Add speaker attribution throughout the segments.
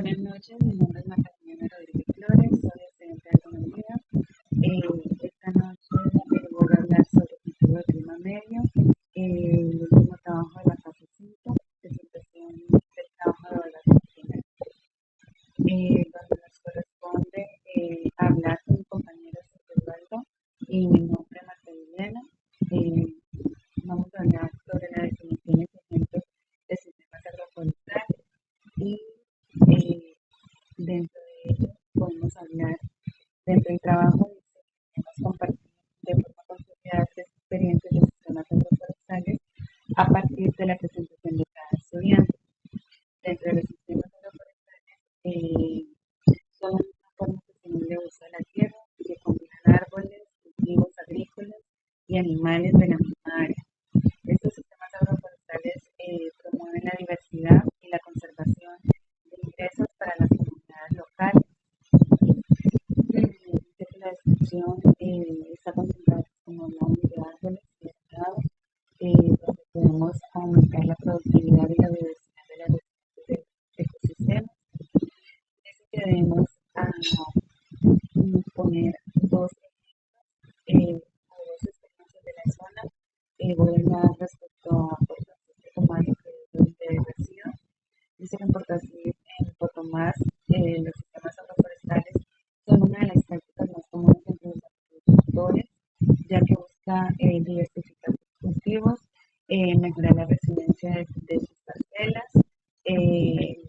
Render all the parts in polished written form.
Speaker 1: Buenas noches, mi nombre es Magdalena Rodríguez Flores, soy estudiante de Economía. Esta noche voy a hablar sobre cultivo de clima medio, el último trabajo de la fase 5, presentación del trabajo de evaluación final, donde nos corresponde hablar con mi compañero Eduardo y mi nombre es Magdalena. Eh, Vamos a hablar sobre la definición y ejemplos de sistemas agroforestales y eh, dentro de ello podemos hablar dentro del trabajo hemos compartido de forma constructiva tres experiencias de sistemas agroforestales a partir de la presentación de cada estudiante. Dentro de los sistemas agroforestales son una forma sostenible de uso de la tierra que combinan árboles, cultivos agrícolas y animales de la misma área. Estos sistemas agroforestales promueven la diversidad y la conservación de ingresos para las comunidades locales. Dice que la descripción está concentrada como hablamos de árboles y estados, donde podemos aumentar la productividad y la diversidad de las ecosistemas. Dice que debemos poner dos o dos experiencias de la zona. Voy a hablar respecto a Puerto Tomás, que es donde resido. Dice que en Puerto Tomás los sistemas agroforestales son una de las prácticas más comunes entre los agricultores, ya que busca diversificar sus cultivos, mejorar la resiliencia de sus parcelas,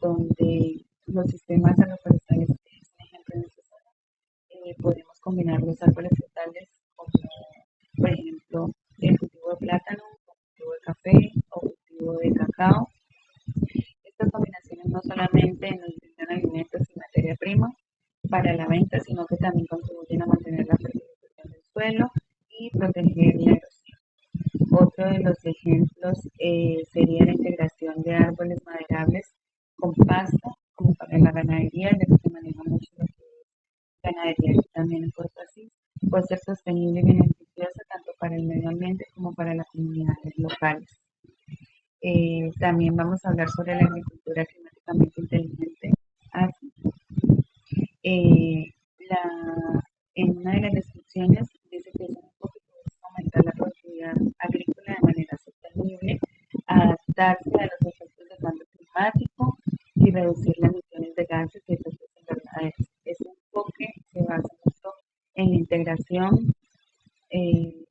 Speaker 1: donde los sistemas agroforestales es un ejemplo en esta zona. Podemos combinar los árboles frutales como, por ejemplo, el cultivo de plátano, el cultivo de café o cultivo de cacao. Estas combinaciones no solamente nos brindan alimentos y materia prima para la venta, sino que también contribuyen a mantener la fertilización del suelo y proteger la erosión. Otro de los ejemplos sería la integración de árboles maderables con pasto, como para la ganadería, ya que se maneja mucho lo que es ganadería aquí también en Puerto Asís. Puede ser sostenible y beneficiosa tanto para el medio ambiente como para las comunidades locales. También vamos a hablar sobre la agricultura climáticamente inteligente. Así, eh, la, en una de las descripciones dice que es un enfoque que busca aumentar la productividad agrícola de manera sostenible, adaptarse a los efectos del cambio climático y reducir las emisiones de gases y efectos invernaderos. Este enfoque se basa mucho en la integración. Eh,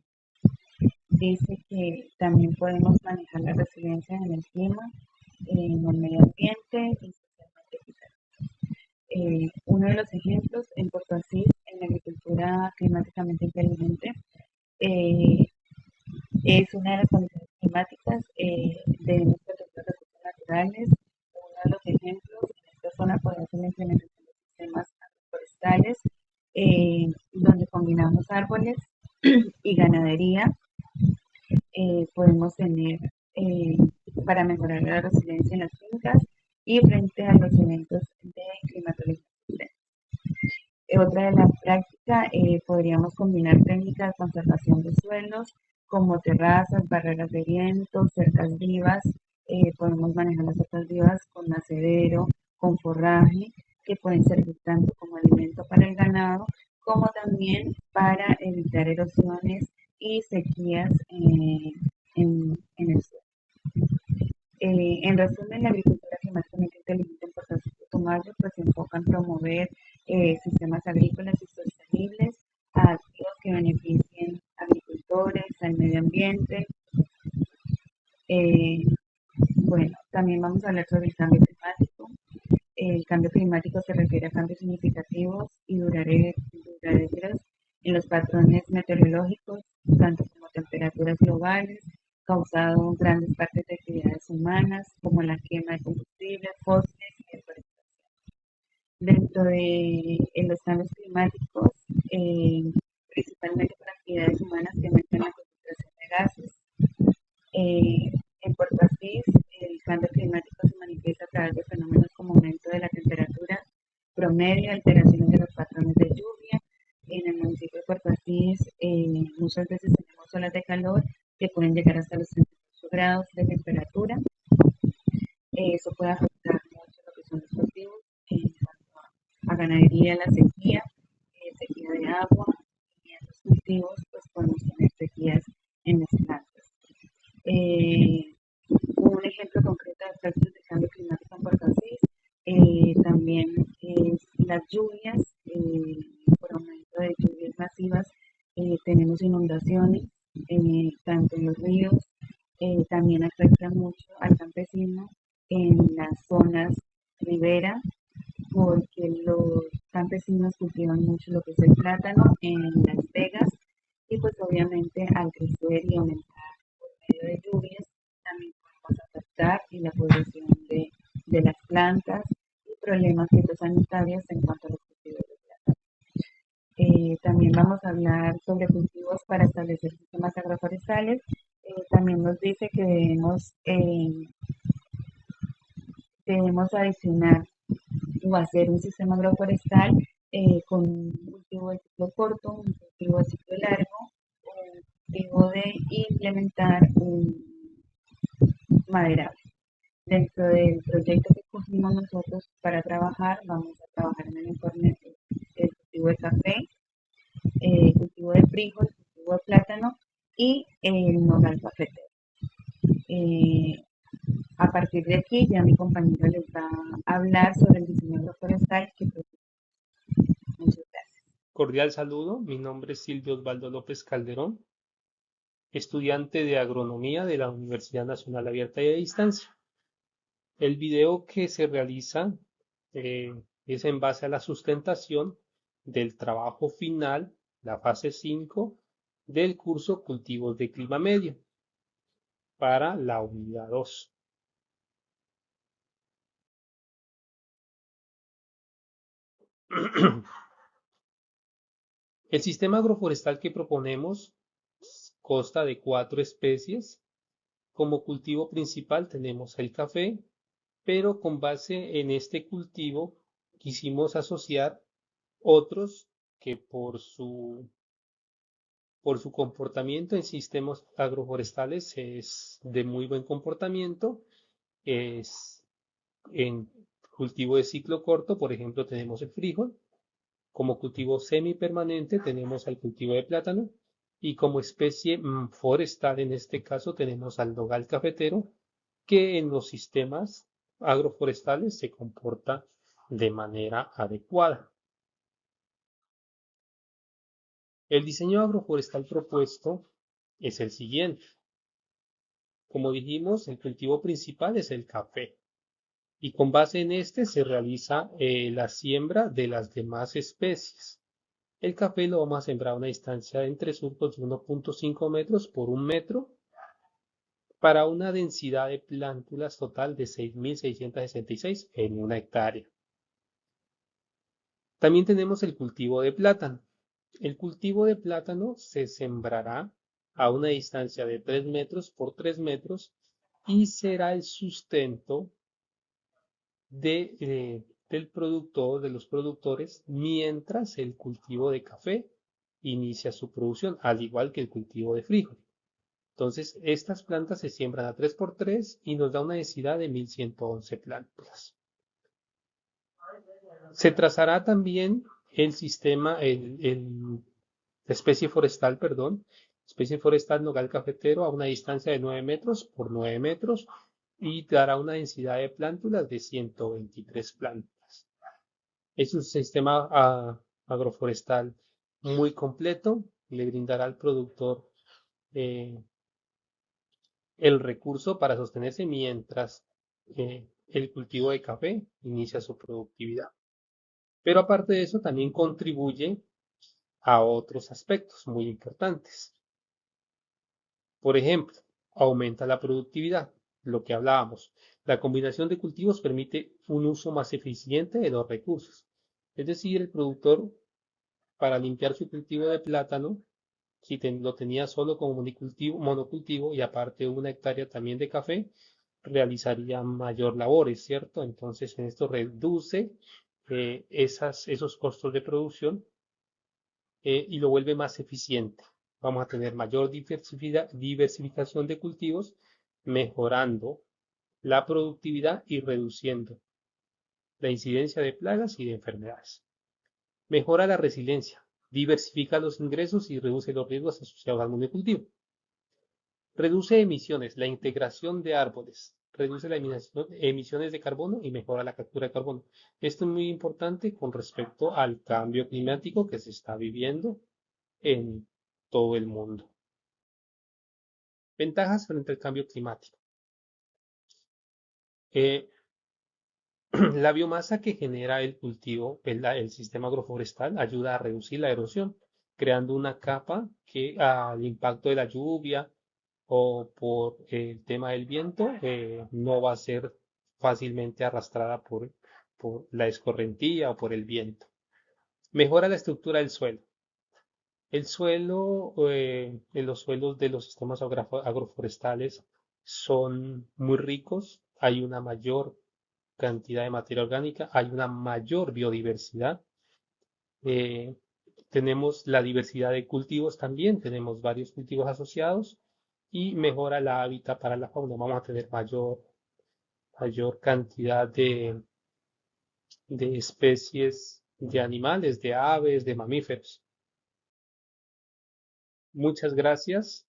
Speaker 1: Dice que también podemos manejar la resiliencia en el clima, en el medio ambiente y socialmente quizás. Uno de los ejemplos en Puerto Asís, en la agricultura climáticamente inteligente, eh, es una de las condiciones climáticas. Debemos proteger los recursos naturales. Uno de los ejemplos en esta zona podría ser la implementación de sistemas forestales, donde combinamos árboles y ganadería. Podemos tener para mejorar la resiliencia en las fincas y frente a los eventos de climatología. Otra de las prácticas, podríamos combinar técnicas de conservación de suelos como terrazas, barreras de viento, cercas vivas. Podemos manejar las cercas vivas con nacedero, con forraje, que pueden servir tanto como alimento para el ganado como también para evitar erosiones y sequías en el suelo. En resumen, la agricultura climáticamente inteligente en Puerto Rico pues se enfoca en promover sistemas agrícolas y sostenibles, activos que beneficien a agricultores, al medio ambiente. Eh, bueno, también vamos a hablar sobre el cambio climático. El cambio climático se refiere a cambios significativos y duraderos en los patrones meteorológicos, tanto como temperaturas globales, causado en grandes partes de actividades humanas, como la quema de combustibles fósiles y deforestación. Dentro de los cambios climáticos, principalmente por actividades humanas que aumentan la concentración de gases, en Puerto Asís, el cambio climático se manifiesta a través de fenómenos como aumento de la temperatura promedio, alteraciones de los patrones de lluvia. En el municipio de Puerto Asís, muchas veces tenemos olas de calor que pueden llegar hasta los 38 grados de temperatura. Eso puede afectar mucho lo que son los cultivos. la ganadería, la sequía, sequía de agua, y en los cultivos pues podemos tener sequías en las plantas. Eh, un ejemplo concreto de efectos del cambio climático en Puerto Asís, también es las lluvias, por aumento de lluvias masivas, tenemos inundaciones, tanto en los ríos, también afecta mucho al campesino en las zonas ribera, porque los campesinos cultivan mucho lo que es el plátano en las vegas y pues obviamente al crecer y aumentar por medio de lluvias también podemos afectar y la producción de las plantas y problemas fitosanitarios en cuanto a los cultivos de plátano. También vamos a hablar sobre cultivos para establecer sistemas agroforestales. También nos dice que debemos adicionar o hacer un sistema agroforestal con un cultivo de ciclo corto, un cultivo de ciclo largo, un cultivo de implementar un maderable. Dentro del proyecto que escogimos nosotros para trabajar, vamos a trabajar en el informe del cultivo de café, cultivo de frijol, cultivo de plátano y el nogal cafetero. Eh, a partir de aquí ya mi compañero les va a hablar sobre el diseño agroforestal que muchas gracias.
Speaker 2: Cordial saludo, mi nombre es Silvio Osvaldo López Calderón, estudiante de agronomía de la Universidad Nacional Abierta y a Distancia. El video que se realiza es en base a la sustentación del trabajo final, la fase 5 del curso Cultivos de Clima Medio para la unidad 2. El sistema agroforestal que proponemos consta de 4 especies. Como cultivo principal tenemos el café, pero con base en este cultivo quisimos asociar otros que por su comportamiento en sistemas agroforestales es de muy buen comportamiento. Es en cultivo de ciclo corto, por ejemplo, tenemos el frijol. Como cultivo semipermanente tenemos al cultivo de plátano. Y como especie forestal, en este caso, tenemos al nogal cafetero, que en los sistemas agroforestales se comporta de manera adecuada. El diseño agroforestal propuesto es el siguiente. Como dijimos, el cultivo principal es el café y con base en este se realiza la siembra de las demás especies. El café lo vamos a sembrar a una distancia entre surcos de 1.5 metros por 1 metro para una densidad de plántulas total de 6.666 en una hectárea. También tenemos el cultivo de plátano. El cultivo de plátano se sembrará a una distancia de 3 metros por 3 metros y será el sustento del productor, de los productores, mientras el cultivo de café inicia su producción, al igual que el cultivo de frijol. Entonces, estas plantas se siembran a 3 por 3 y nos da una densidad de 1111 plantas. Se trazará también el sistema, la especie forestal, perdón, especie forestal nogal cafetero a una distancia de 9 metros por 9 metros y dará una densidad de plántulas de 123 plantas. Es un sistema agroforestal muy completo, le brindará al productor eh, el recurso para sostenerse mientras el cultivo de café inicia su productividad. Pero aparte de eso, también contribuye a otros aspectos muy importantes. Por ejemplo, aumenta la productividad, lo que hablábamos. La combinación de cultivos permite un uso más eficiente de los recursos. Es decir, el productor, para limpiar su cultivo de plátano, si lo tenía solo como monocultivo y aparte 1 hectárea también de café, realizaría mayor labores, ¿cierto? Entonces, en esto reduce esos costos de producción y lo vuelve más eficiente. Vamos a tener mayor diversificación de cultivos, mejorando la productividad y reduciendo la incidencia de plagas y de enfermedades. Mejora la resiliencia, diversifica los ingresos y reduce los riesgos asociados al monocultivo. Reduce emisiones, la integración de árboles, reduce las emisiones de carbono y mejora la captura de carbono. Esto es muy importante con respecto al cambio climático que se está viviendo en todo el mundo. Ventajas frente al cambio climático. Eh, la biomasa que genera el cultivo, el sistema agroforestal, ayuda a reducir la erosión, creando una capa que al impacto de la lluvia o por el tema del viento no va a ser fácilmente arrastrada por la escorrentía o por el viento. Mejora la estructura del suelo. El suelo, en los suelos de los sistemas agroforestales son muy ricos, hay una mayor cantidad de materia orgánica, hay una mayor biodiversidad, eh, tenemos la diversidad de cultivos también, tenemos varios cultivos asociados y mejora el hábitat para la fauna. Vamos a tener mayor cantidad de especies de animales, de aves, de mamíferos. Muchas gracias.